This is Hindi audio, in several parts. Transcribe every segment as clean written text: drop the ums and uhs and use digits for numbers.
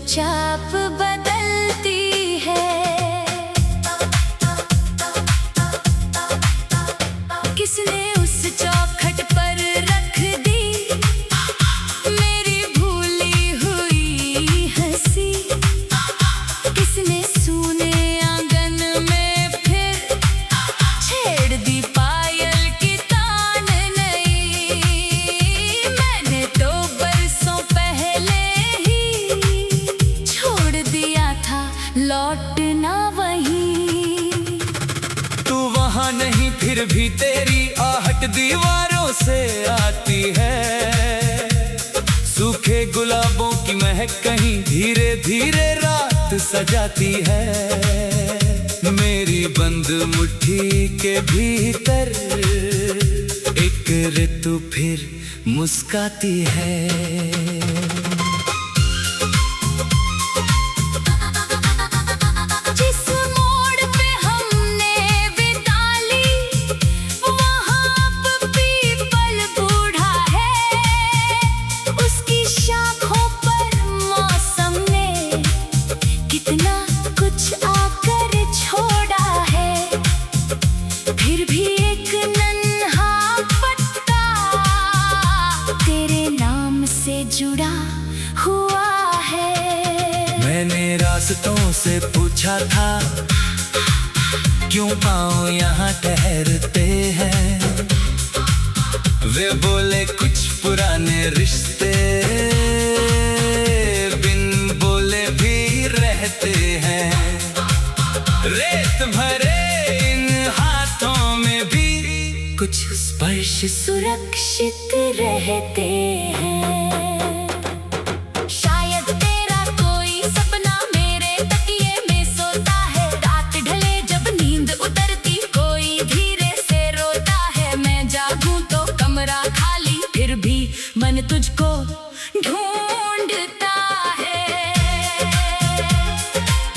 चाप बदलती है। किसने उस चौखट पर रख दी मेरी भूली हुई हंसी। किसने सूने आंगन में फिर छेड़ दी पायल की तान नई। मैंने तो बरसों पहले ही छोड़ दिया था लौटना वहीं। तू वहाँ नहीं फिर भी तेरी आहट दीवारों से आती है। सूखे गुलाबों की महक कहीं धीरे धीरे रात सजाती है। मेरी बंद मुट्ठी के भीतर एक ऋतु फिर मुस्काती है। जुड़ा हुआ है। मैंने रास्तों से पूछा था क्यों पाँव यहाँ ठहरते हैं। वे बोले कुछ पुराने रिश्ते बिन बोले भी रहते हैं। रेत भरे इन हाथों में भी कुछ स्पर्श सुरक्षित रहते हैं। मन तुझको ढूंढता है।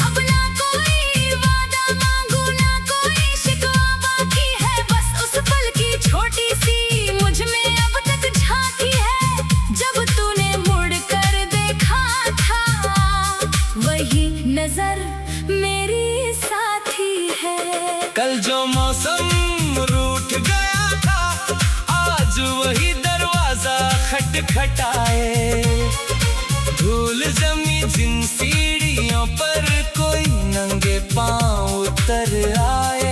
अब ना कोई वादा मांगू ना कोई शिकवा बाकी है। बस उस पल की छोटी सी मुझ में अब तक झांकी है। जब तूने मुड़ कर देखा था वही नजर मेरी साथी है। कल जो मौसम रूठ गया था आज वही दरवाजा खटखटाए। धूल जमी जिन सीढ़ियों पर कोई नंगे पांव उतर आए।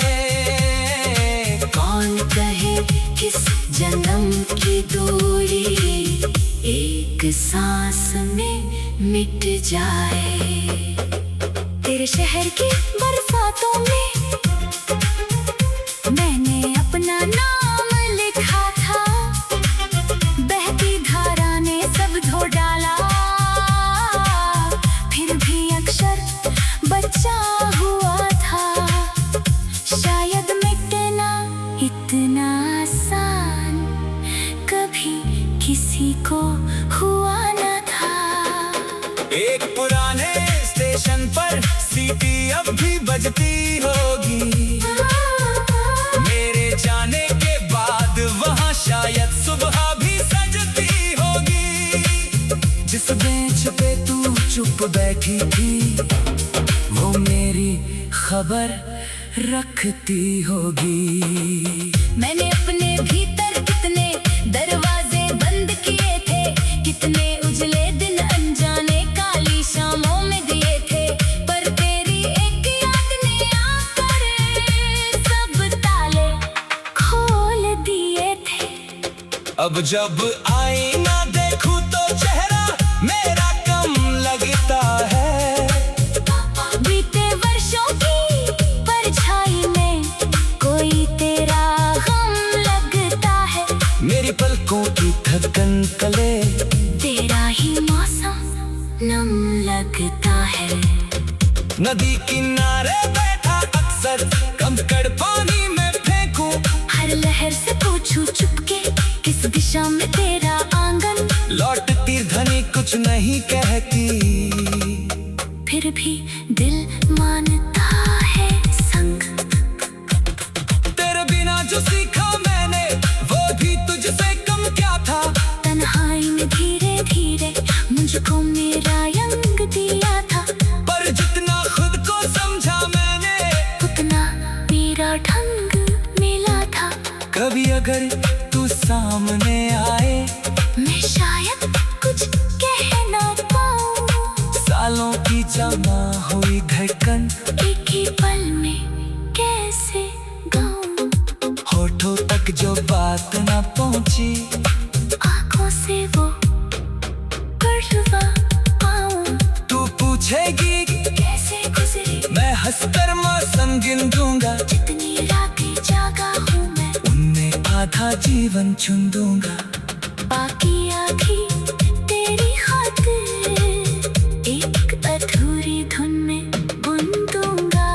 कौन कहे किस जन्म की दूरी एक सांस में मिट जाए। तेरे शहर की बरसातों में मैंने अपना नाम लिखा था। बहती धारा ने सब धो डाला फिर भी अक्षर बचा हुआ था। शायद मिटना इतना आसान कभी किसी को हुआ न था। एक पुराने स्टेशन पर सीटी अब भी बजती होगी। मेरे जाने के बाद वहाँ शायद सुबह भी सजती होगी। जिस बेंच पे तू चुप बैठी थी वो मेरी खबर रखती होगी। मैंने अपने भीतर कितने दरवाजे बंद किए थे। कितने उजले दिन अनजाने काली शामों में दिए थे। पर तेरी एक याद ने आकर सब ताले खोल दिए थे। अब जब आईना देखूं तो चेहरा मेरा कम लगता है। बीते वर्षों की परछाई में कोई तेरा गम लगता है। मेरी पलकों की धड़कन तले तेरा ही मौसम नम लगता है। नदी किनारे बैठा अक्सर कंकड़ पानी में फेंकूं। हर लहर से पूछूं चुपके किस दिशा में तेरा आंगन। लौटती धनी कुछ नहीं कहती फिर भी दिल मानता है संग। तेरे बिना जो सीखा मैंने वो भी तुझसे कम क्या था। तन्हाई में धीरे धीरे मुझको मेरा रंग दिया पर तू सामने आए, मैं शायद कुछ कह ना पाऊं। सालों की जमा हुई धड़कन एक ही पल में कैसे गाऊं, होठों तक जो बात ना पहुंची, आंखों से वो पढ़वा पाऊं। तू पूछेगी कैसे गुजरी, मैं हंसकर मौसम गिन दूंगा, जितनी रातें जागा हूँ मैं, उनमें आधा जीवन चुन दूंगा। बाकी आधी तेरी खातिर एक अधूरी धुन में बुन दूंगा।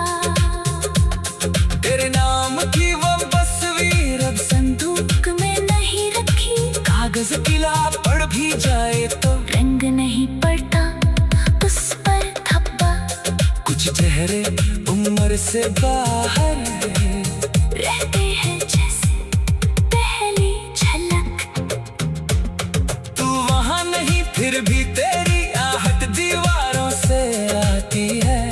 तेरे नाम की वो तस्वीर अब संदूक में नहीं रखी, कागज किला पड़ भी जाए तो रंग नहीं पड़ता उस पर धब्बा, कुछ चेहरे उम्र से बाहर रहते हैं जैसे पहली झलक। तू वहाँ नहीं फिर भी तेरी आहट दीवारों से आती है,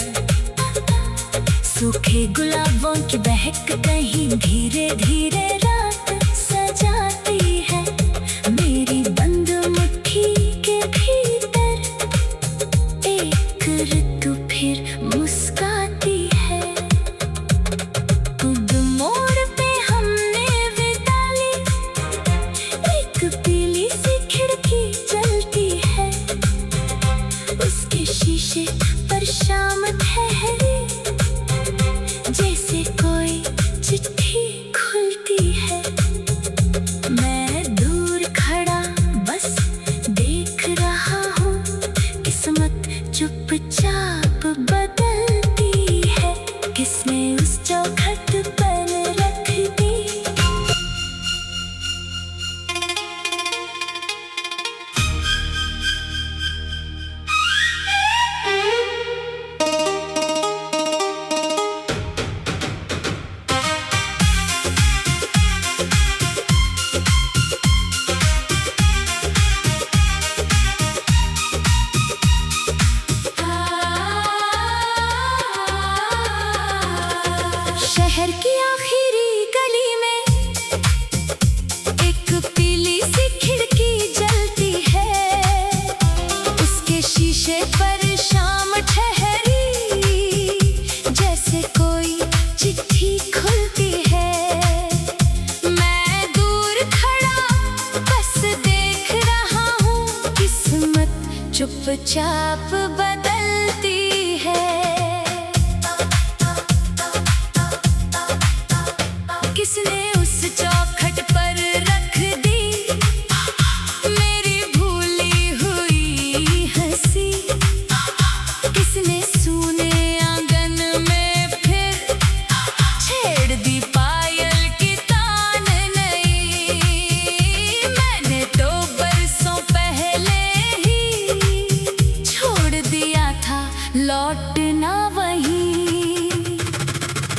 सूखे गुलाबों की बहक कहीं धीरे धीरे रात सजाती है, मेरी बंद मुट्ठी के भीतर एक ऋतु फिर मुस्काती है। खुद मोड़ पे हमने विदा ली, एक पीली सी खिड़की जलती है, उसके शीशे पर शाम ठहरी, जैसे कोई चिट्ठी खुलती है। मैं दूर खड़ा बस देख रहा हूँ, किस्मत चुपचाप बदलती है, किसने उस चौखट पर रख दी। शहर की आखिरी गली में एक पीली सी खिड़की जलती है, उसके शीशे पर शाम ठहरी, जैसे कोई चिट्ठी खुलती है। मैं दूर खड़ा बस देख रहा हूँ, किस्मत चुपचाप बदलती है। किसने उस चौखट पर रख दी मेरी भूली हुई हंसी, किसने सूने आंगन में फिर छेड़ दी पायल की तान नई, मैंने तो बरसों पहले ही छोड़ दिया था लौटना वहीं।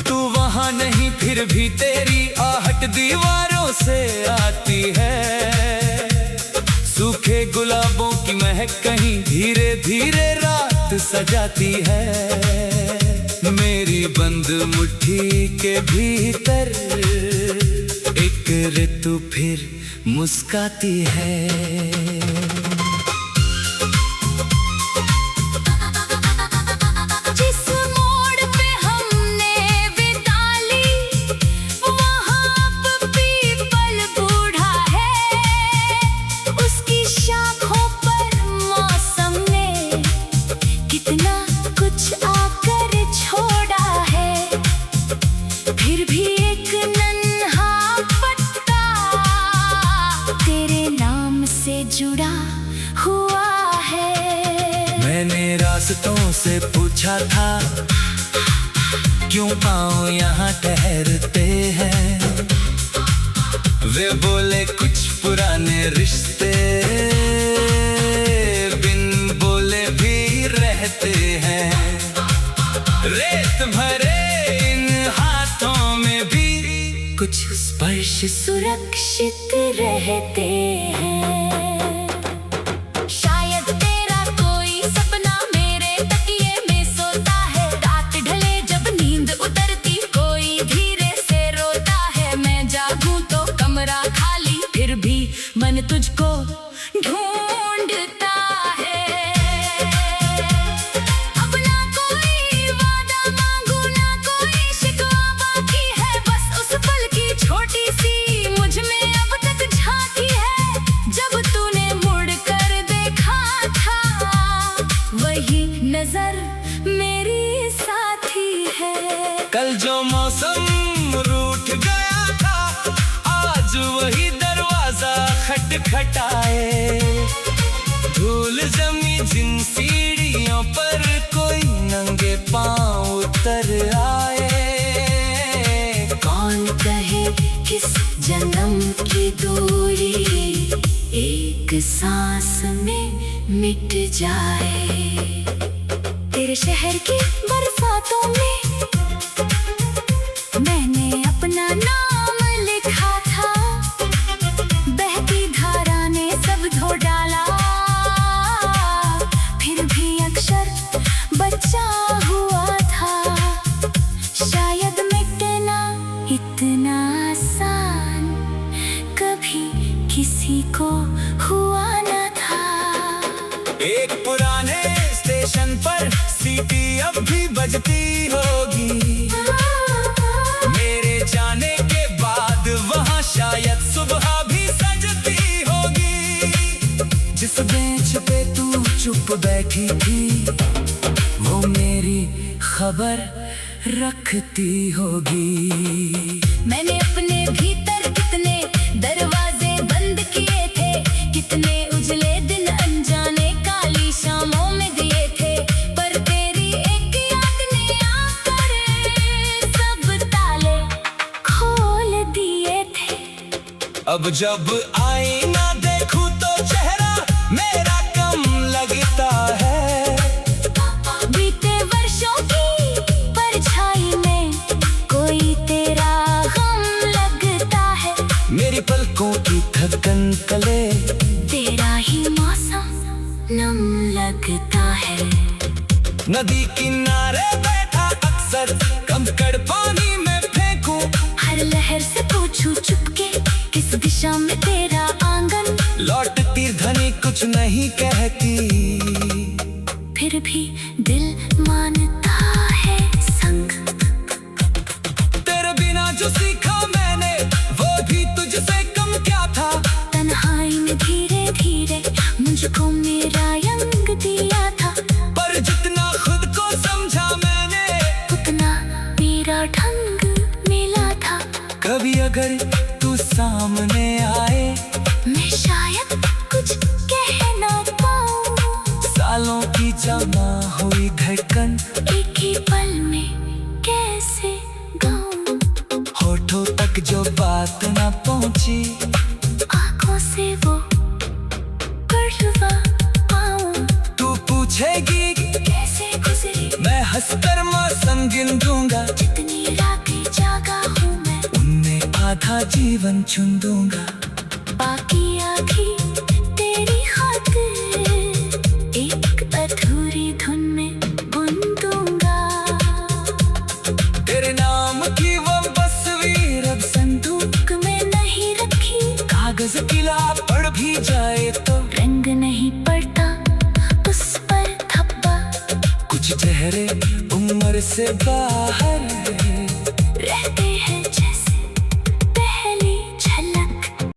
तू वहाँ नहीं फिर भी तेरी आहट दीवारों से आती है, सूखे गुलाबों की महक कहीं धीरे धीरे रात सजाती है, मेरी बंद मुट्ठी के भीतर एक ऋतु फिर मुस्काती है। जिस मोड़ पे हमने विदा ली, वहाँ अब पीपल बूढ़ा है, उसकी शाखों पर मौसम ने कितना कुछ आकर छोड़ा है, फिर भी एक नन्हा पत्ता तेरे नाम से जुड़ा हुआ है। मैंने रास्तों से पूछा था क्यों पाँव यहाँ ठहरते हैं, वे बोले कुछ पुराने रिश्ते बिन बोले भी रहते हैं, रेत भरे इन हाथों में भी कुछ स्पर्श सुरक्षित रहते हैं। शायद तेरा कोई सपना मेरे तकिए में सोता है, रात ढले जब नींद उतरती कोई धीरे से रोता है, मैं जागूं तो कमरा आज वही दरवाजा खटखटाए। धूल जमी जिन सीढ़ियों पर कोई नंगे पांव उतर आए। कौन कहे किस जन्म की दूरी एक सांस में मिट जाए। तेरे शहर की बरसातों में मैंने अपना नाम लिखा था। बहती धारा ने सब धो डाला, फिर भी अक्षर बचा हुआ था। शायद मिटना इतना आसान कभी किसी को हुआ न था। एक पुराने स्टेशन पर सीटी अब भी बजती होगी। मेरे जाने के बाद वहाँ शायद सुबह भी सजती होगी। जिस बेंच पे तू चुप बैठी थी वो मेरी खबर रखती होगी। मैंने अपने भीतर कितने दरवाजे बंद किए थे, कितने उजले दिन अनजाने काली शामों में दिए थे। पर तेरी एक याद ने आकर सब ताले खोल दिए थे। अब जब आईना देखूं तो चेहरा मेरा कम लगता है। बीते वर्षों की परछाई में कोई तेरा गम लगता है। मेरी पलकों की थकन तले तेरा ही मौसम नम लगता है। नदी किनारे बैठा अक्सर कंकड़ पानी में फेंकूं। हर लहर से पूछूं चुपके किस दिशा में तेरा आंगन। लौटती धनी कुछ नहीं कहती, फिर भी दिल मानता है संग। तेरे बिना जो सीखा मैंने वो भी तुझसे कम क्या था। तन्हाई में धीरे धीरे मुझको मेरा रंग दिया था। पर जितना खुद को समझा मैंने उतना मेरा ढंग मिला था। कभी अगर तू सामने आए मैं शायद कुछ कह ना पाऊं। सालों की जमा हुई धड़कन एक ही पल में कैसे गाऊं। होठों तक जो बात ना पहुंची आंखों से वो पढ़वा पाऊं। तू पूछेगी कैसे गुजरी मैं हंसकर मौसम गिन दूंगा। जितनी रातें जागा हूँ मैं उनमें आधा जीवन चुन दूंगा। बाकी आधी तेरी खातिर एक अधूरी धुन में बुन दूंगा। तेरे नाम की वो तस्वीर अब संदूक में नहीं रखी। कागज किला पड़ भी जाए तो रंग नहीं पड़ता उस पर धब्बा। कुछ चेहरे उम्र से बाहर